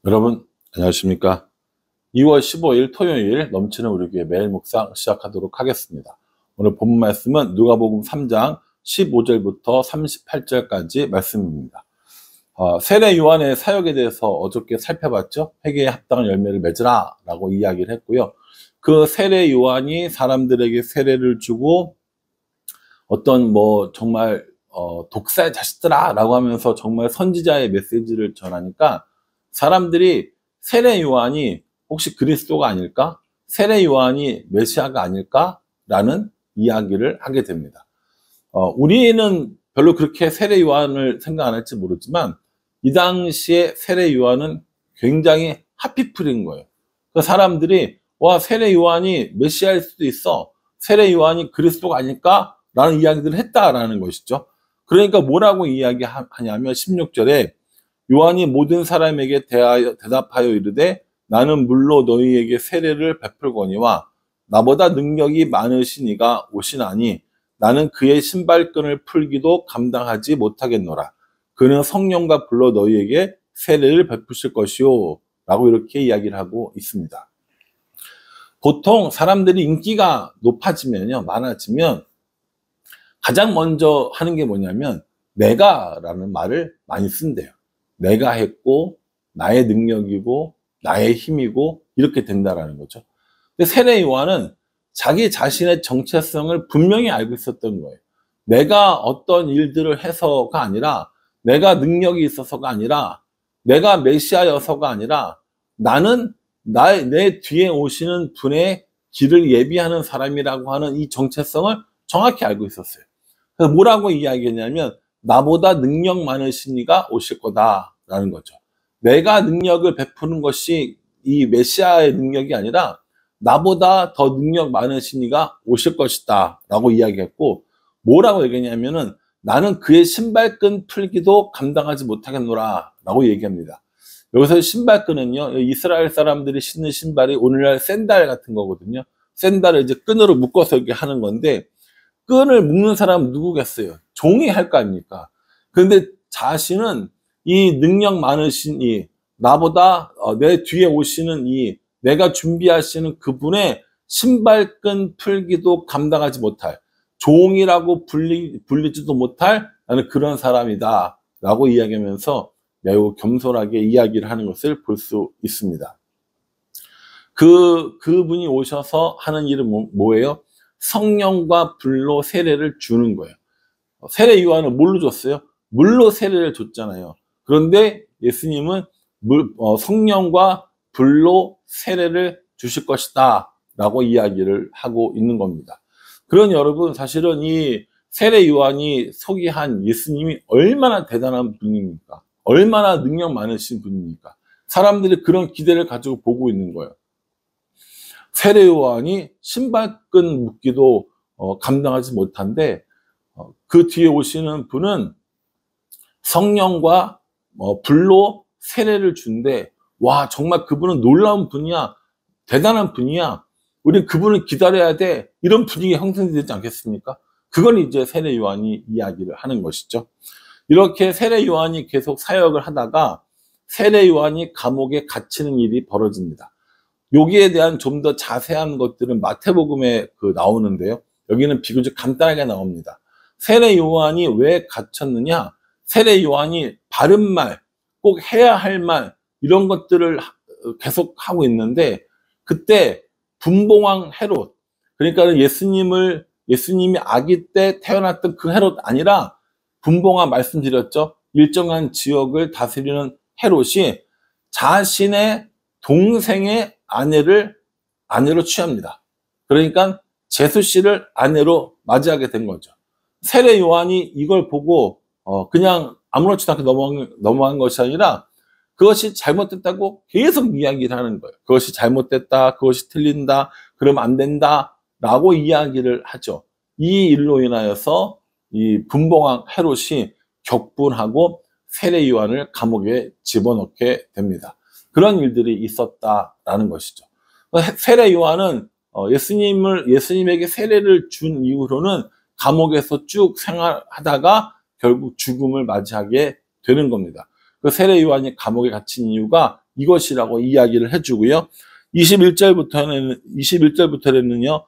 여러분 안녕하십니까? 2월 15일 토요일 넘치는 우리 교회 매일 묵상 시작하도록 하겠습니다. 오늘 본문 말씀은 누가복음 3장 15절부터 38절까지 말씀입니다. 세례 요한의 사역에 대해서 어저께 살펴봤죠. 회개에 합당한 열매를 맺으라 라고 이야기를 했고요. 그 세례 요한이 사람들에게 세례를 주고 어떤 정말 독사의 자식들아 라고 하면서 정말 선지자의 메시지를 전하니까 사람들이 세례 요한이 혹시 그리스도가 아닐까? 세례 요한이 메시아가 아닐까? 라는 이야기를 하게 됩니다. 우리는 별로 그렇게 세례 요한을 생각 안 할지 모르지만 이 당시에 세례 요한은 굉장히 핫피플인 거예요. 그 사람들이 와, 세례 요한이 메시아일 수도 있어. 세례 요한이 그리스도가 아닐까? 라는 이야기들을 했다라는 것이죠. 그러니까 뭐라고 이야기하냐면 16절에 요한이 모든 사람에게 대답하여 이르되 나는 물로 너희에게 세례를 베풀거니와 나보다 능력이 많으신 이가 오시나니 나는 그의 신발끈을 풀기도 감당하지 못하겠노라. 그는 성령과 불로 너희에게 세례를 베푸실 것이요 라고 이렇게 이야기를 하고 있습니다. 보통 사람들이 인기가 높아지면요, 많아지면 가장 먼저 하는 게 뭐냐면 내가 라는 말을 많이 쓴대요. 내가 했고 나의 능력이고 나의 힘이고 이렇게 된다라는 거죠. 근데 세례 요한은 자기 자신의 정체성을 분명히 알고 있었던 거예요. 내가 어떤 일들을 해서가 아니라 내가 능력이 있어서가 아니라 내가 메시아여서가 아니라 나는 내 뒤에 오시는 분의 길을 예비하는 사람이라고 하는 이 정체성을 정확히 알고 있었어요. 그래서 뭐라고 이야기했냐면 나보다 능력 많으신 이가 오실 거다라는 거죠. 내가 능력을 베푸는 것이 이 메시아의 능력이 아니라 나보다 더 능력 많으신 이가 오실 것이다 라고 이야기했고, 뭐라고 얘기했냐면은 나는 그의 신발끈 풀기도 감당하지 못하겠노라 라고 얘기합니다. 여기서 신발끈은요, 이스라엘 사람들이 신는 신발이 오늘날 샌들 같은 거거든요. 샌들을 이제 끈으로 묶어서 이렇게 하는 건데 끈을 묶는 사람은 누구겠어요? 종이 할 거 아닙니까? 그런데 자신은 이 능력 많으신 이 나보다 내 뒤에 오시는 이 내가 준비하시는 그분의 신발끈 풀기도 감당하지 못할, 종이라고 불리지도 못할 나는 그런 사람이다 라고 이야기하면서 매우 겸손하게 이야기를 하는 것을 볼 수 있습니다. 그분이 오셔서 하는 일은 뭐예요? 성령과 불로 세례를 주는 거예요. 세례 요한은 뭘로 줬어요? 물로 세례를 줬잖아요. 그런데 예수님은 성령과 불로 세례를 주실 것이다 라고 이야기를 하고 있는 겁니다. 그러니 여러분, 사실은 이 세례 요한이 소개한 예수님이 얼마나 대단한 분입니까? 얼마나 능력 많으신 분입니까? 사람들이 그런 기대를 가지고 보고 있는 거예요. 세례 요한이 신발끈 묶기도 감당하지 못한데 그 뒤에 오시는 분은 성령과 불로 세례를 준대. 와, 정말 그분은 놀라운 분이야. 대단한 분이야. 우린 그분을 기다려야 돼. 이런 분위기가 형성되지 않겠습니까? 그건 이제 세례 요한이 이야기를 하는 것이죠. 이렇게 세례 요한이 계속 사역을 하다가 세례 요한이 감옥에 갇히는 일이 벌어집니다. 여기에 대한 좀 더 자세한 것들은 마태복음에 나오는데요. 여기는 비교적 간단하게 나옵니다. 세례 요한이 왜 갇혔느냐? 세례 요한이 바른 말, 꼭 해야 할 말, 이런 것들을 계속 하고 있는데 그때 분봉왕 헤롯, 그러니까 예수님이 아기 때 태어났던 그 헤롯 아니라 분봉왕 말씀드렸죠. 일정한 지역을 다스리는 헤롯이 자신의 동생의 아내로 취합니다. 그러니까 제수 씨를 아내로 맞이하게 된 거죠. 세례 요한이 이걸 보고 그냥 아무렇지도 않게 넘어간 것이 아니라 그것이 잘못됐다고 계속 이야기를 하는 거예요. 그것이 잘못됐다, 그것이 틀린다, 그러면 안 된다 라고 이야기를 하죠. 이 일로 인하여서 이 분봉왕 헤롯이 격분하고 세례 요한을 감옥에 집어넣게 됩니다. 그런 일들이 있었다라는 것이죠. 세례 요한은 예수님에게 세례를 준 이후로는 감옥에서 쭉 생활하다가 결국 죽음을 맞이하게 되는 겁니다. 그 세례 요한이 감옥에 갇힌 이유가 이것이라고 이야기를 해주고요. 21절부터는요,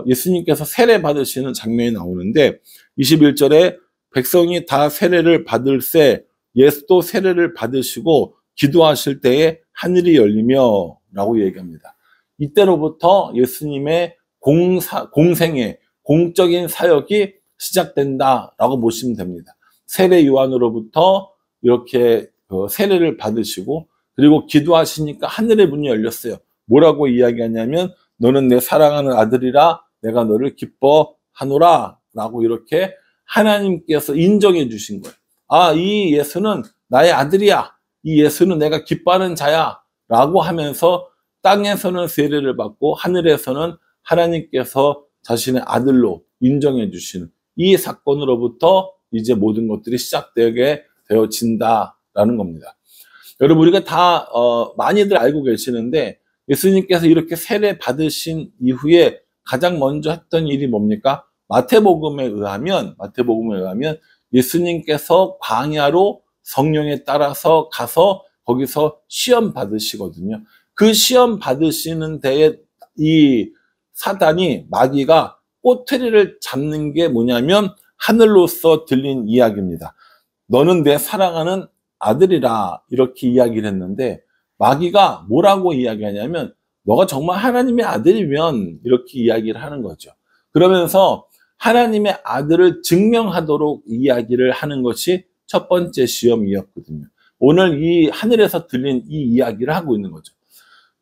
예수님께서 세례 받으시는 장면이 나오는데, 21절에 백성이 다 세례를 받을새 예수도 세례를 받으시고 기도하실 때에 하늘이 열리며 라고 얘기합니다. 이때로부터 예수님의 공생의 공적인 사역이 시작된다라고 보시면 됩니다. 세례 요한으로부터 이렇게 세례를 받으시고 그리고 기도하시니까 하늘의 문이 열렸어요. 뭐라고 이야기하냐면 너는 내 사랑하는 아들이라 내가 너를 기뻐하노라 라고 이렇게 하나님께서 인정해 주신 거예요. 아, 이 예수는 나의 아들이야. 이 예수는 내가 기뻐하는 자야 라고 하면서 땅에서는 세례를 받고 하늘에서는 하나님께서 자신의 아들로 인정해 주시는 이 사건으로부터 이제 모든 것들이 시작되게 되어진다라는 겁니다. 여러분, 우리가 다 많이들 알고 계시는데 예수님께서 이렇게 세례 받으신 이후에 가장 먼저 했던 일이 뭡니까? 마태복음에 의하면 예수님께서 광야로 성령에 따라서 가서 거기서 시험 받으시거든요. 그 시험 받으시는 데에 이 사단이 마귀가 꼬투리를 잡는 게 뭐냐면 하늘로서 들린 이야기입니다. 너는 내 사랑하는 아들이라 이렇게 이야기를 했는데 마귀가 뭐라고 이야기하냐면 너가 정말 하나님의 아들이면 이렇게 이야기를 하는 거죠. 그러면서 하나님의 아들을 증명하도록 이야기를 하는 것이 첫 번째 시험이었거든요. 오늘 이 하늘에서 들린 이 이야기를 하고 있는 거죠.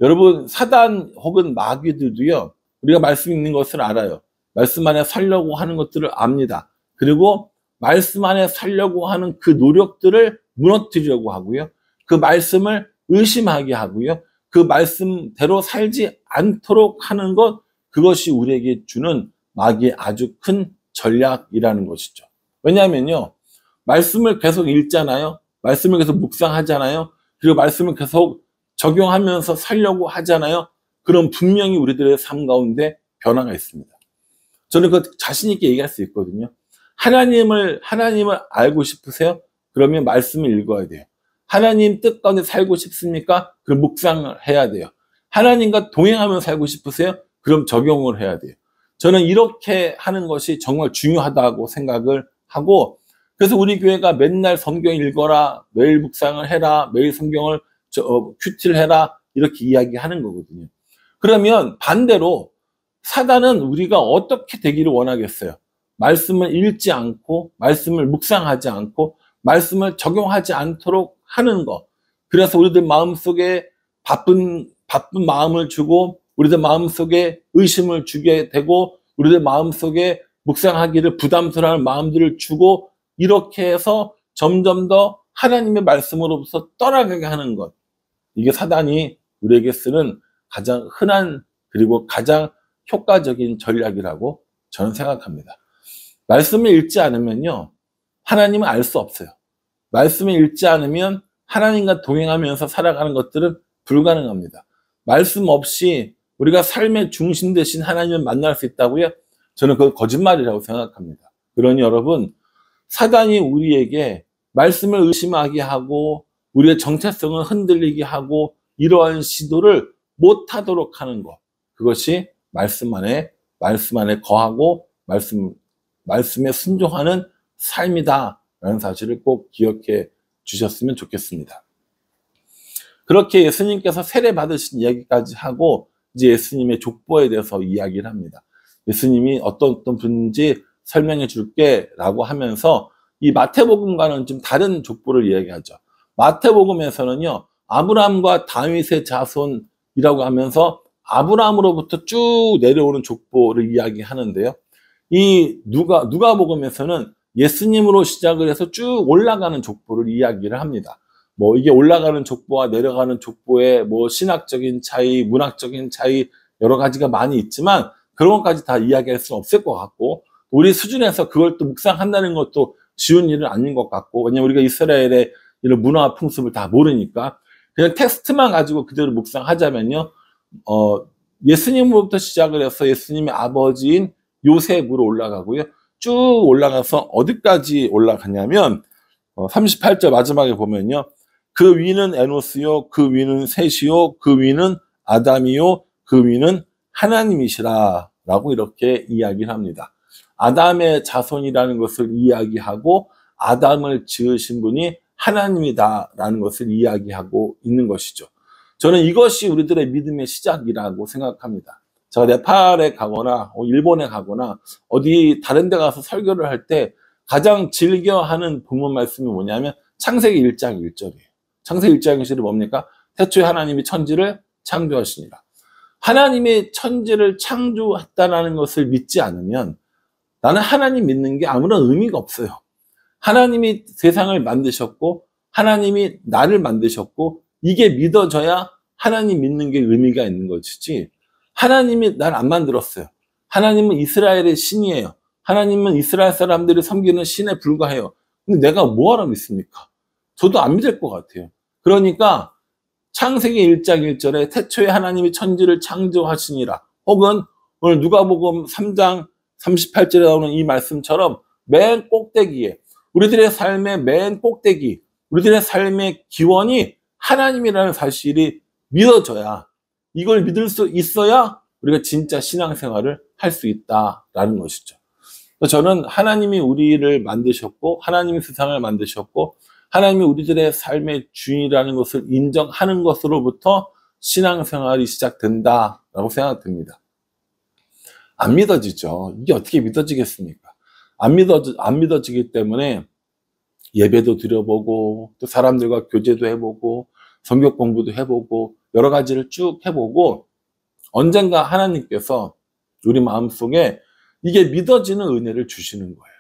여러분, 사단 혹은 마귀들도요, 우리가 말씀 읽는 것을 알아요. 말씀 안에 살려고 하는 것들을 압니다. 그리고 말씀 안에 살려고 하는 그 노력들을 무너뜨리려고 하고요. 그 말씀을 의심하게 하고요. 그 말씀대로 살지 않도록 하는 것, 그것이 우리에게 주는 마귀의 아주 큰 전략이라는 것이죠. 왜냐하면요, 말씀을 계속 읽잖아요. 말씀을 계속 묵상하잖아요. 그리고 말씀을 계속 적용하면서 살려고 하잖아요. 그럼 분명히 우리들의 삶 가운데 변화가 있습니다. 저는 그 자신 있게 얘기할 수 있거든요. 하나님을 알고 싶으세요? 그러면 말씀을 읽어야 돼요. 하나님 뜻 가운데 살고 싶습니까? 그럼 묵상을 해야 돼요. 하나님과 동행하며 살고 싶으세요? 그럼 적용을 해야 돼요. 저는 이렇게 하는 것이 정말 중요하다고 생각을 하고, 그래서 우리 교회가 맨날 성경 읽어라, 매일 묵상을 해라, 매일 성경을 큐티를 해라, 이렇게 이야기하는 거거든요. 그러면 반대로 사단은 우리가 어떻게 되기를 원하겠어요? 말씀을 읽지 않고, 말씀을 묵상하지 않고, 말씀을 적용하지 않도록 하는 것. 그래서 우리들 마음속에 바쁜 마음을 주고, 우리들 마음속에 의심을 주게 되고, 우리들 마음속에 묵상하기를 부담스러운 마음들을 주고, 이렇게 해서 점점 더 하나님의 말씀으로부터 떠나가게 하는 것. 이게 사단이 우리에게 쓰는 가장 흔한 그리고 가장 효과적인 전략이라고 저는 생각합니다. 말씀을 읽지 않으면요, 하나님을 알 수 없어요. 말씀을 읽지 않으면 하나님과 동행하면서 살아가는 것들은 불가능합니다. 말씀 없이 우리가 삶의 중심 대신 하나님을 만날 수 있다고요? 저는 그건 거짓말이라고 생각합니다. 그러니 여러분, 사단이 우리에게 말씀을 의심하게 하고 우리의 정체성을 흔들리게 하고 이러한 시도를 못하도록 하는 것, 그것이 말씀 안에 거하고 말씀에 순종하는 삶이다라는 사실을 꼭 기억해 주셨으면 좋겠습니다. 그렇게 예수님께서 세례 받으신 이야기까지 하고 이제 예수님의 족보에 대해서 이야기를 합니다. 예수님이 어떤 분인지 설명해 줄게 라고 하면서 이 마태복음과는 좀 다른 족보를 이야기하죠. 마태복음에서는요, 아브라함과 다윗의 자손이라고 하면서 아브라함으로부터 쭉 내려오는 족보를 이야기하는데요. 이 누가복음에서는 예수님으로 시작을 해서 쭉 올라가는 족보를 이야기를 합니다. 뭐 이게 올라가는 족보와 내려가는 족보의 뭐 신학적인 차이, 문학적인 차이 여러 가지가 많이 있지만 그런 것까지 다 이야기할 수는 없을 것 같고, 우리 수준에서 그걸 또 묵상한다는 것도 쉬운 일은 아닌 것 같고, 왜냐면 우리가 이스라엘의 이런 문화 풍습을 다 모르니까 그냥 텍스트만 가지고 그대로 묵상하자면요, 예수님으로부터 시작을 해서 예수님의 아버지인 요셉으로 올라가고요, 쭉 올라가서 어디까지 올라가냐면 38절 마지막에 보면요, 그 위는 에노스요, 그 위는 셋이요, 그 위는 아담이요, 그 위는 하나님이시라 라고 이렇게 이야기를 합니다. 아담의 자손이라는 것을 이야기하고 아담을 지으신 분이 하나님이다라는 것을 이야기하고 있는 것이죠. 저는 이것이 우리들의 믿음의 시작이라고 생각합니다. 제가 네팔에 가거나 일본에 가거나 어디 다른 데 가서 설교를 할 때 가장 즐겨하는 본문 말씀이 뭐냐면 창세기 1장 1절이에요. 창세기 1장 1절이 뭡니까? 태초에 하나님이 천지를 창조하시니라. 하나님이 천지를 창조했다라는 것을 믿지 않으면 나는 하나님 믿는 게 아무런 의미가 없어요. 하나님이 세상을 만드셨고 하나님이 나를 만드셨고 이게 믿어져야 하나님 믿는 게 의미가 있는 것이지, 하나님이 날 안 만들었어요. 하나님은 이스라엘의 신이에요. 하나님은 이스라엘 사람들이 섬기는 신에 불과해요. 근데 내가 뭐하러 믿습니까? 저도 안 믿을 것 같아요. 그러니까 창세기 1장 1절에 태초에 하나님이 천지를 창조하시니라, 혹은 오늘 누가복음 3장 38절에 나오는 이 말씀처럼 맨 꼭대기에, 우리들의 삶의 맨 꼭대기, 우리들의 삶의 기원이 하나님이라는 사실이 믿어져야, 이걸 믿을 수 있어야 우리가 진짜 신앙생활을 할 수 있다라는 것이죠. 저는 하나님이 우리를 만드셨고 하나님이 세상을 만드셨고 하나님이 우리들의 삶의 주인이라는 것을 인정하는 것으로부터 신앙생활이 시작된다라고 생각됩니다. 안 믿어지죠. 이게 어떻게 믿어지겠습니까? 안 믿어지기 때문에 예배도 드려보고 또 사람들과 교제도 해보고 성경 공부도 해보고 여러 가지를 쭉 해보고 언젠가 하나님께서 우리 마음속에 이게 믿어지는 은혜를 주시는 거예요.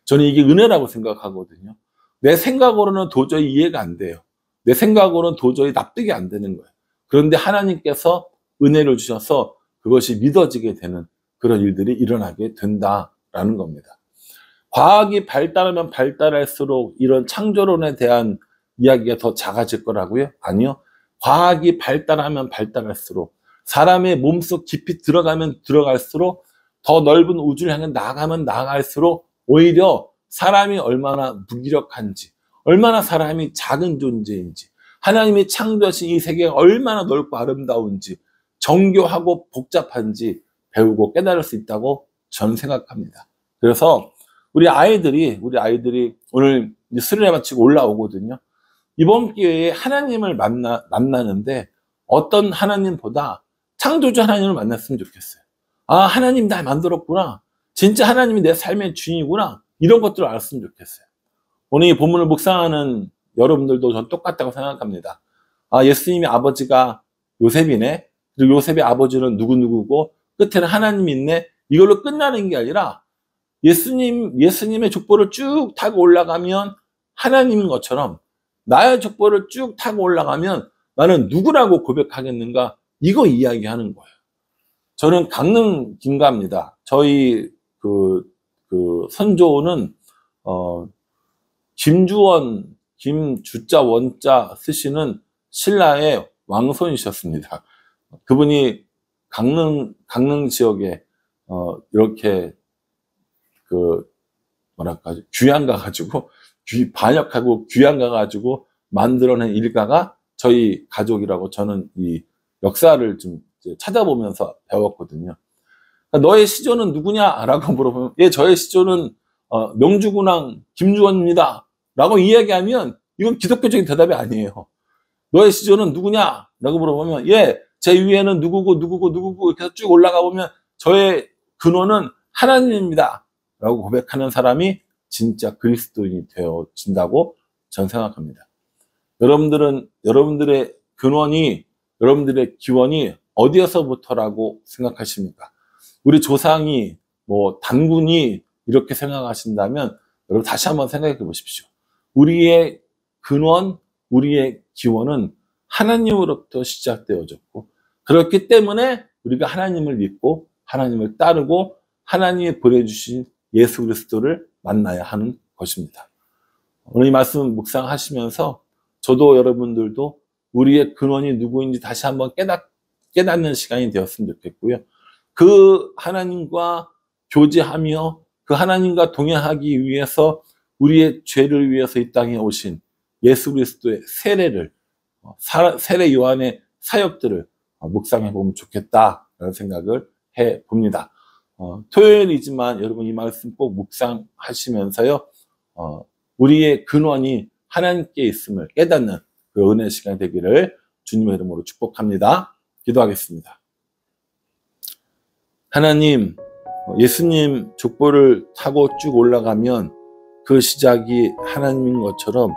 저는 이게 은혜라고 생각하거든요. 내 생각으로는 도저히 이해가 안 돼요. 내 생각으로는 도저히 납득이 안 되는 거예요. 그런데 하나님께서 은혜를 주셔서 그것이 믿어지게 되는 그런 일들이 일어나게 된다라는 겁니다. 과학이 발달하면 발달할수록 이런 창조론에 대한 이야기가 더 작아질 거라고요? 아니요. 과학이 발달하면 발달할수록, 사람의 몸속 깊이 들어가면 들어갈수록, 더 넓은 우주를 향해 나가면 나갈수록 오히려 사람이 얼마나 무기력한지, 얼마나 사람이 작은 존재인지, 하나님이 창조하신 이 세계가 얼마나 넓고 아름다운지, 정교하고 복잡한지 배우고 깨달을 수 있다고 저는 생각합니다. 그래서 우리 아이들이 오늘 수련회 마치고 올라오거든요. 이번 기회에 하나님을 만나는데 어떤 하나님보다 창조주 하나님을 만났으면 좋겠어요. 아, 하나님 날 만들었구나. 진짜 하나님이 내 삶의 주인이구나. 이런 것들을 알았으면 좋겠어요. 오늘 이 본문을 묵상하는 여러분들도 전 똑같다고 생각합니다. 아, 예수님의 아버지가 요셉이네. 그리고 요셉의 아버지는 누구누구고 끝에는 하나님이 있네. 이걸로 끝나는 게 아니라 예수님의 족보를 쭉 타고 올라가면 하나님인 것처럼 나의 족보를 쭉 타고 올라가면 나는 누구라고 고백하겠는가? 이거 이야기하는 거예요. 저는 강릉 김가입니다. 저희 선조는 김주원, 김주자 원자 쓰시는 신라의 왕손이셨습니다. 그분이 강릉 지역에 이렇게 귀양 가가지고 반역하고 귀양 가가지고 만들어낸 일가가 저희 가족이라고 저는 이 역사를 좀 찾아보면서 배웠거든요. 그러니까 너의 시조는 누구냐라고 물어보면, 예, 저의 시조는 명주군왕 김주원입니다 라고 이야기하면 이건 기독교적인 대답이 아니에요. 너의 시조는 누구냐라고 물어보면, 예, 제 위에는 누구고 이렇게 해서 쭉 올라가 보면 저의 근원은 하나님입니다 라고 고백하는 사람이 진짜 그리스도인이 되어진다고 저는 생각합니다. 여러분들의 근원이, 여러분들의 기원이 어디에서부터라고 생각하십니까? 우리 조상이, 단군이 이렇게 생각하신다면 여러분 다시 한번 생각해 보십시오. 우리의 근원, 우리의 기원은 하나님으로부터 시작되어졌고, 그렇기 때문에 우리가 하나님을 믿고 하나님을 따르고 하나님이 보내주신 예수 그리스도를 만나야 하는 것입니다. 오늘 이 말씀 묵상하시면서 저도 여러분들도 우리의 근원이 누구인지 다시 한번 깨닫는 시간이 되었으면 좋겠고요. 그 하나님과 교제하며 그 하나님과 동행하기 위해서 우리의 죄를 위해서 이 땅에 오신 예수 그리스도의 세례를, 세례 요한의 사역들을 묵상해 보면 좋겠다라는 생각을 해 봅니다. 토요일이지만 여러분 이 말씀 꼭 묵상하시면서요, 우리의 근원이 하나님께 있음을 깨닫는 그 은혜의 시간이 되기를 주님의 이름으로 축복합니다. 기도하겠습니다. 하나님, 예수님 족보를 타고 쭉 올라가면 그 시작이 하나님인 것처럼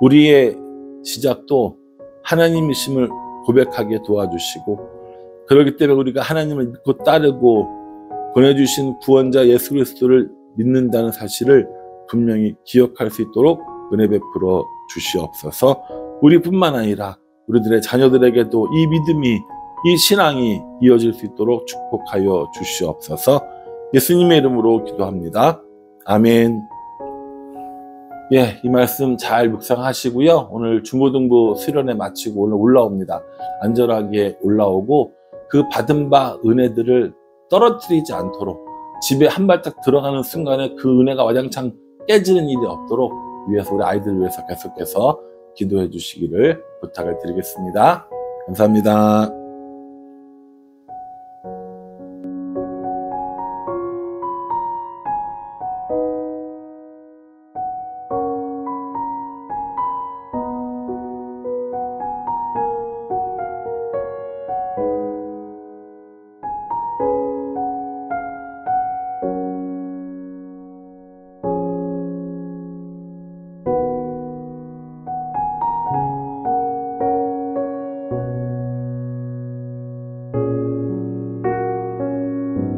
우리의 시작도 하나님이심을 고백하게 도와주시고, 그렇기 때문에 우리가 하나님을 믿고 따르고 보내주신 구원자 예수 그리스도를 믿는다는 사실을 분명히 기억할 수 있도록 은혜 베풀어 주시옵소서. 우리뿐만 아니라 우리들의 자녀들에게도 이 믿음이, 이 신앙이 이어질 수 있도록 축복하여 주시옵소서. 예수님의 이름으로 기도합니다. 아멘. 예, 이 말씀 잘 묵상하시고요. 오늘 중고등부 수련회 마치고 오늘 올라옵니다. 안전하게 올라오고 그 받은 바 은혜들을 떨어뜨리지 않도록, 집에 한 발짝 들어가는 순간에 그 은혜가 와장창 깨지는 일이 없도록 위해서, 우리 아이들 위해서 계속해서 기도해 주시기를 부탁을 드리겠습니다. 감사합니다.